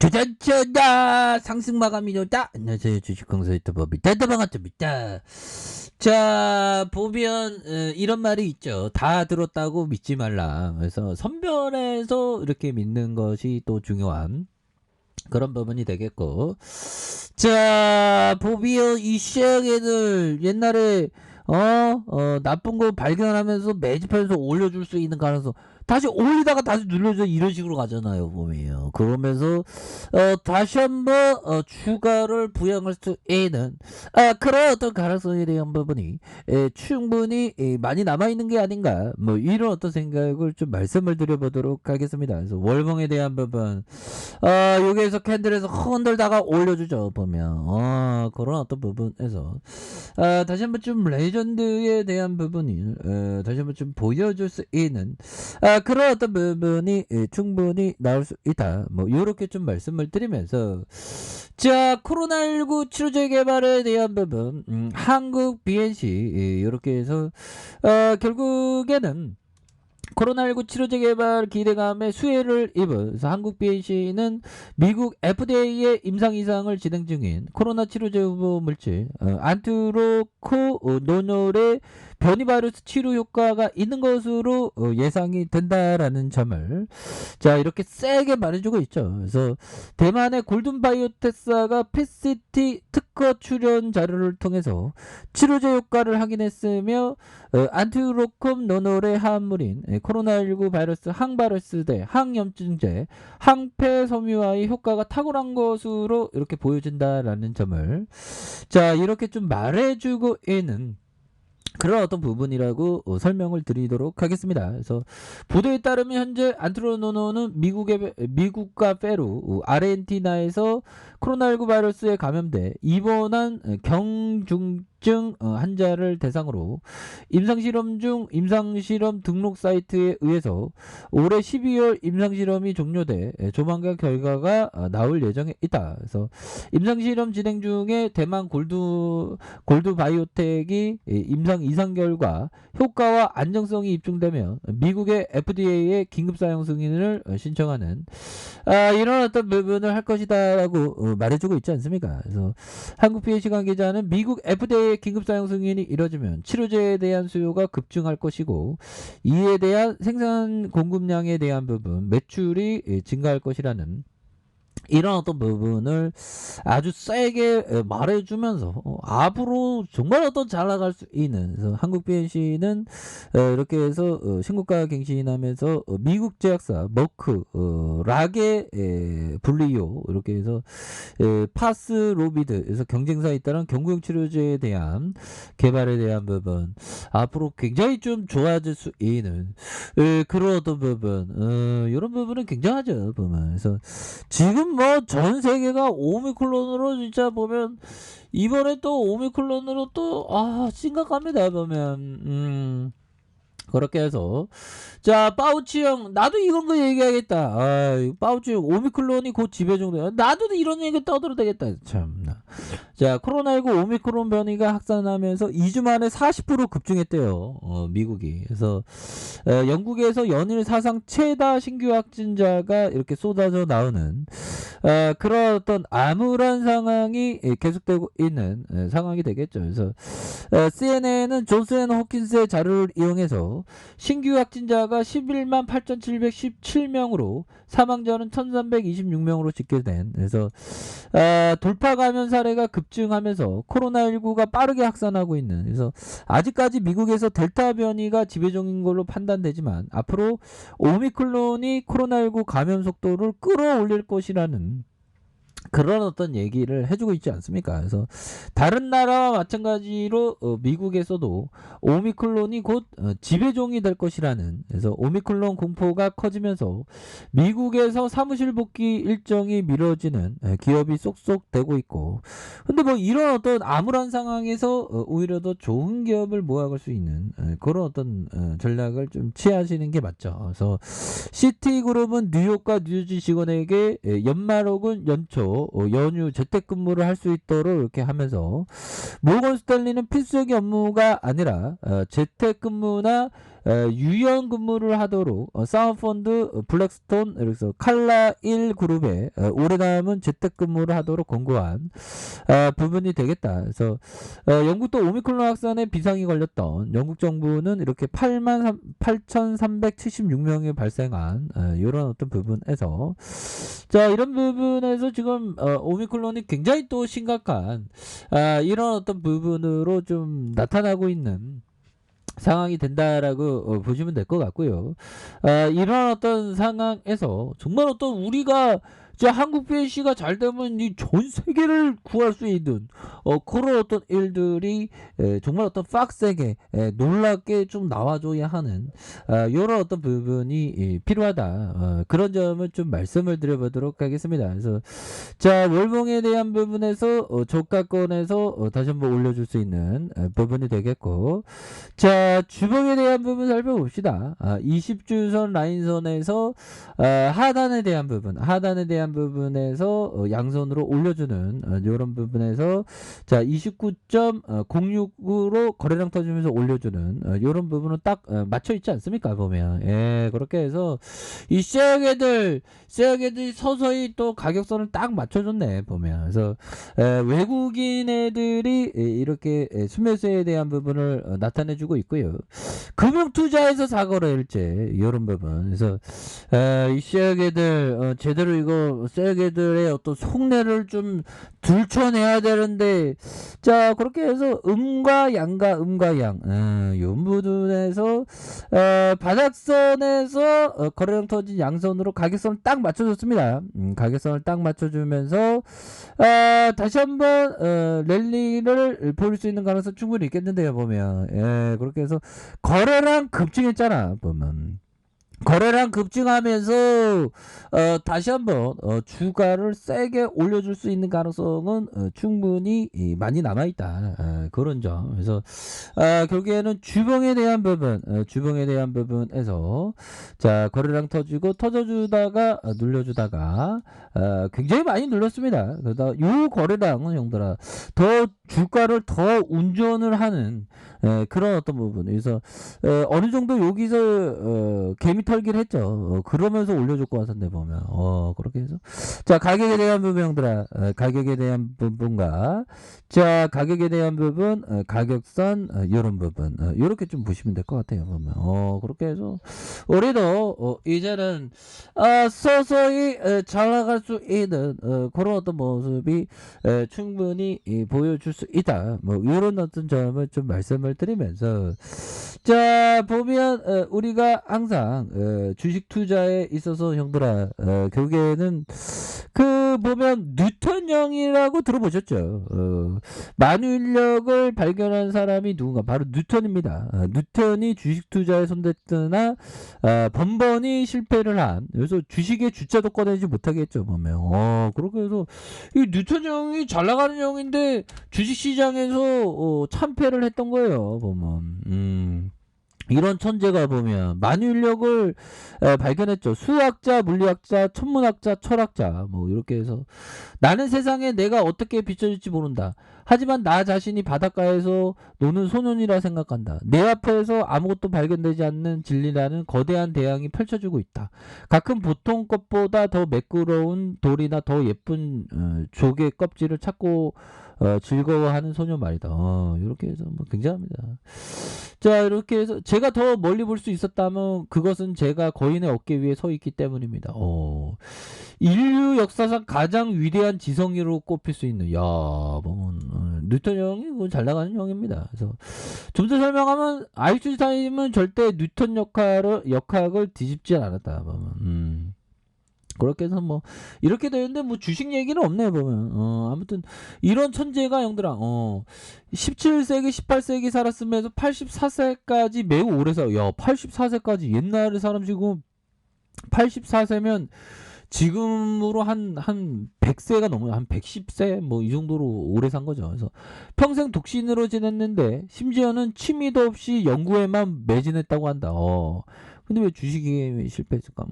주전자다 상승 마감이다. 안녕하세요, 주식강사 유튜버입니다. 반갑습니다. 자, 보면 이런 말이 있죠. 다 들었다고 믿지 말라. 그래서 선별해서 이렇게 믿는 것이 또 중요한 그런 부분이 되겠고, 자, 보면 이 시장에는 옛날에 나쁜 거 발견하면서 매집하면서 올려줄 수 있는 가능성, 다시 올리다가 다시 눌러줘, 이런 식으로 가잖아요, 보면. 그러면서 다시 한번 추가를 부양할 수 있는 그런 어떤 가능성에 대한 부분이 충분히 많이 남아있는 게 아닌가, 뭐 이런 어떤 생각을 좀 말씀을 드려보도록 하겠습니다. 그래서 월봉에 대한 부분, 여기에서 캔들에서 흔들다가 올려주죠, 보면. 그런 어떤 부분에서 다시 한번 좀 레전드에 대한 부분이 다시 한번 좀 보여줄 수 있는 그런 어떤 부분이 충분히 나올 수 있다, 뭐 요렇게 좀 말씀을 드리면서, 자, 코로나19 치료제 개발에 대한 부분, 한국 BNC 요렇게 해서 결국에는 코로나19 치료제 개발 기대감에 수혜를 입은 한국 BNC는 미국 FDA의 임상 이상을 진행 중인 코로나 치료제 후보 물질 안트로코노놀의 변이 바이러스 치료 효과가 있는 것으로 예상이 된다라는 점을 자 이렇게 세게 말해주고 있죠. 그래서 대만의 골든바이오텍사가 PCT 특허 출연 자료를 통해서 치료제 효과를 확인했으며 안트로코노놀의 함물인 코로나19 바이러스 항바이러스대 항염증제 항폐섬유와의 효과가 탁월한 것으로 이렇게 보여진다라는 점을 자 이렇게 좀 말해주고 있는 그런 어떤 부분이라고 설명을 드리도록 하겠습니다. 그래서 보도에 따르면 현재 안트로노노는 미국과 페루, 아르헨티나에서 코로나19 바이러스에 감염돼 입원한 경중증 환자를 대상으로 임상실험 등록 사이트에 의해서 올해 12월 임상실험이 종료돼 조만간 결과가 나올 예정에 있다. 그래서 임상실험 진행 중에 대만 골드바이오텍이 임상 이상 결과 효과와 안정성이 입증되면 미국의 FDA에 긴급 사용 승인을 신청하는 이런 어떤 부분을 할 것이다라고 말해주고 있지 않습니까? 그래서 한국 BNC 관계자는 미국 FDA의 긴급 사용 승인이 이뤄지면 치료제에 대한 수요가 급증할 것이고 이에 대한 생산 공급량에 대한 부분 매출이 증가할 것이라는 이런 어떤 부분을 아주 세게 말해주면서 앞으로 정말 어떤 잘 나갈 수 있는, 그래서 한국 BNC는 이렇게 해서 신고가 갱신하면서 미국 제약사 머크 락의 분리요 이렇게 해서 파스로비드에서 경쟁사에 따른 경구용 치료제에 대한 개발에 대한 부분 앞으로 굉장히 좀 좋아질 수 있는 그런 어떤 부분, 이런 부분은 굉장하죠, 보면. 그래서 지금 뭐 전 세계가 오미크론으로 진짜 보면 이번에 또 오미크론으로 또 심각합니다, 보면. 그렇게 해서 자 파우치 형, 나도 이런 거 얘기하겠다. 파우치 형, 오미크론이 곧 지배 정도야. 나도 이런 얘기 떠들어도 되겠다, 참나. 자, 코로나19 오미크론 변이가 확산하면서 2주 만에 40% 급증했대요, 미국이. 그래서 영국에서 연일 사상 최다 신규 확진자가 이렇게 쏟아져 나오는 그런 어떤 암울한 상황이 계속되고 있는 상황이 되겠죠. 그래서 CNN은 존스앤호킨스의 자료를 이용해서 신규 확진자가 11만 8,717명으로 사망자는 1,326명으로 집계된, 그래서 돌파 감염 사례가 급증하면서 코로나19가 빠르게 확산하고 있는, 그래서 아직까지 미국에서 델타 변이가 지배적인 걸로 판단되지만 앞으로 오미크론이 코로나19 감염 속도를 끌어올릴 것이라는 그런 어떤 얘기를 해주고 있지 않습니까? 그래서 다른 나라와 마찬가지로 미국에서도 오미크론이 곧 지배종이 될 것이라는, 그래서 오미크론 공포가 커지면서 미국에서 사무실 복귀 일정이 미뤄지는 기업이 쏙쏙 되고 있고, 근데 뭐 이런 어떤 암울한 상황에서 오히려 더 좋은 기업을 모아갈 수 있는 그런 어떤 전략을 좀 취하시는 게 맞죠. 그래서 시티그룹은 뉴욕과 뉴저지 직원에게 연말 혹은 연초 연휴 재택근무를 할 수 있도록 이렇게 하면서 모건 스탠리는 필수적인 업무가 아니라 재택근무나 유연 근무를 하도록 사모펀드 블랙스톤 그래서 칼라1 그룹에 오래 남은 재택근무를 하도록 권고한 부분이 되겠다. 그래서 영국도 오미크론 확산에 비상이 걸렸던 영국 정부는 이렇게 8,376명이 발생한 이런 어떤 부분에서 자 이런 부분에서 지금 오미크론이 굉장히 또 심각한 이런 어떤 부분으로 좀 나타나고 있는 상황이 된다라고 보시면 될 것 같고요. 이런 어떤 상황에서 정말 어떤 우리가 저 한국 BNC가 잘 되면 이 전 세계를 구할 수 있는 그런 어떤 일들이 정말 어떤 빡세게 놀랍게 좀 나와줘야 하는 이런 어떤 부분이 필요하다. 그런 점을 좀 말씀을 드려보도록 하겠습니다. 그래서 자 월봉에 대한 부분에서 저가권에서 다시 한번 올려줄 수 있는 부분이 되겠고 자 주봉에 대한 부분 살펴봅시다. 20주선 라인선에서 하단에 대한 부분에서 양선으로 올려주는 이런 부분에서 자 29.06으로 거래량 터지면서 올려주는 이런 부분은 딱 맞춰 있지 않습니까 보면 예 그렇게 해서 이 शे어게들 서서히 또 가격선을 딱 맞춰줬네 보면 그래서 외국인 애들이 이렇게 순매수에 대한 부분을 나타내주고 있고요. 금융투자에서 사거래일제 이런 부분 그래서 이 शे어게들 제대로 이거 शे어게들의 어떤 속내를 좀 들춰내야 되는데 자 그렇게 해서 음과 양 이 부분에서 바닥선에서 거래량 터진 양선으로 가격선을 딱 맞춰줬습니다. 가격선을 딱 맞춰주면서 다시 한번 랠리를 볼 수 있는 가능성 충분히 있겠는데요 보면 예 그렇게 해서 거래량 급증했잖아 보면 거래량 급증하면서 다시 한번 주가를 세게 올려줄 수 있는 가능성은 충분히 많이 남아있다. 그런 점. 그래서 결국에는 주봉에 대한 부분에서 자 거래량 터져주다가 눌려주다가 굉장히 많이 눌렸습니다. 그러다 요 거래량은 형들아 더 주가를 더 운전을 하는 그런 어떤 부분. 그래서 어느 정도 여기서 개미 털기를 했죠. 그러면서 올려줄 것 같은데 보면 그렇게 해서 자 가격에 대한 부분 형들아 가격에 대한 부분과 자 가격에 대한 부분 가격선 이런 부분 이렇게 좀 보시면 될 것 같아요 보면 그렇게 해서 우리도 이제는 서서히 잘 나갈 수 있는 그런 어떤 모습이 충분히 보여줄 수 있다. 뭐 이런 어떤 점을 좀 말씀을 드리면서 자 보면 우리가 항상 주식 투자에 있어서 형들아 결국에는 그 보면 뉴턴형이라고 들어보셨죠? 만유인력을 발견한 사람이 누군가 바로 뉴턴입니다. 뉴턴이 주식 투자에 손댔으나 번번이 실패를 한 그래서 주식의 주자도 꺼내지 못하게 했죠 보면 그렇게 해서 이 뉴턴형이 잘 나가는 형인데 주식시장에서 참패를 했던 거예요 보면 이런 천재가 보면 만유인력을 발견했죠. 수학자, 물리학자, 천문학자, 철학자 뭐 이렇게 해서 나는 세상에 내가 어떻게 비춰질지 모른다. 하지만 나 자신이 바닷가에서 노는 소년이라 생각한다. 내 앞에서 아무것도 발견되지 않는 진리라는 거대한 대양이 펼쳐지고 있다. 가끔 보통 것보다 더 매끄러운 돌이나 더 예쁜 조개 껍질을 찾고 즐거워하는 소년 말이다. 이렇게 해서 뭐 굉장합니다. 자 이렇게 해서 제가 더 멀리 볼 수 있었다면 그것은 제가 거인의 어깨 위에 서 있기 때문입니다. 인류 역사상 가장 위대한 지성인으로 꼽힐 수 있는 뭐 뉴턴 형이 잘 나가는 형입니다. 그래서 좀 더 설명하면 아인슈타인은 절대 뉴턴 역학을 뒤집지 않았다. 그렇게 해서 뭐 이렇게 되는데 뭐 주식 얘기는 없네요 보면 아무튼 이런 천재가 형들아 17세기 18세기 살았으면서 84세까지 매우 오래 84세까지 옛날에 사람 지금 84세면 지금으로 한 100세가 넘어요. 한 110세 뭐 이 정도로 오래 산 거죠. 그래서 평생 독신으로 지냈는데 심지어는 취미도 없이 연구에만 매진했다고 한다. 근데 왜 주식이 실패했을까?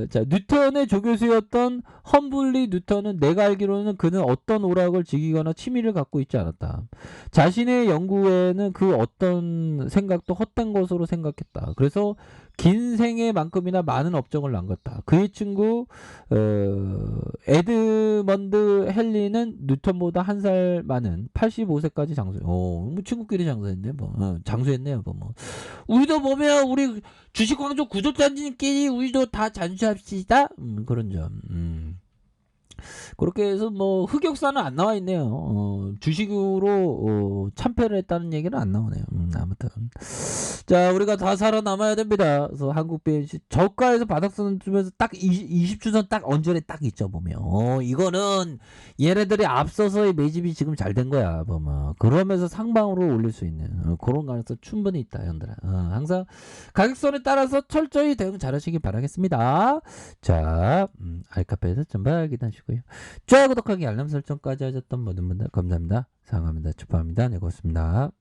자, 뉴턴의 조교수였던 험블리 뉴턴은 내가 알기로는 그는 어떤 오락을 즐기거나 취미를 갖고 있지 않았다. 자신의 연구에는 그 어떤 생각도 헛된 것으로 생각했다. 그래서 긴 생애만큼이나 많은 업적을 남겼다. 그의 친구 에드먼드 헨리는 뉴턴보다 한 살 많은 85세까지 장수. 뭐 친구끼리 장수했네. 장수했네요. 뭐. 우리도 보면 우리 주식광조 구독자님끼리 우리도 다 잔수합시다. 그런 점. 그렇게 해서 뭐 흑역사는 안 나와 있네요. 주식으로 참패를 했다는 얘기는 안 나오네요. 아무튼 자, 우리가 다 살아남아야 됩니다. 그래서 한국 BNC 저가에서 바닥선 주면서 딱 20주선 딱 언저리 딱 있죠 보면. 이거는 얘네들이 앞서서의 매집이 지금 잘 된 거야 보면. 그러면서 상방으로 올릴 수 있는 그런 가능성 충분히 있다 형들아. 항상 가격선에 따라서 철저히 대응 잘하시기 바라겠습니다. 자, 알카페에서 전방 확인하시고요. 좋아요, 구독하기, 알람 설정까지 하셨던 모든 분들 감사합니다. 사랑합니다. 축하합니다. 네, 고맙습니다.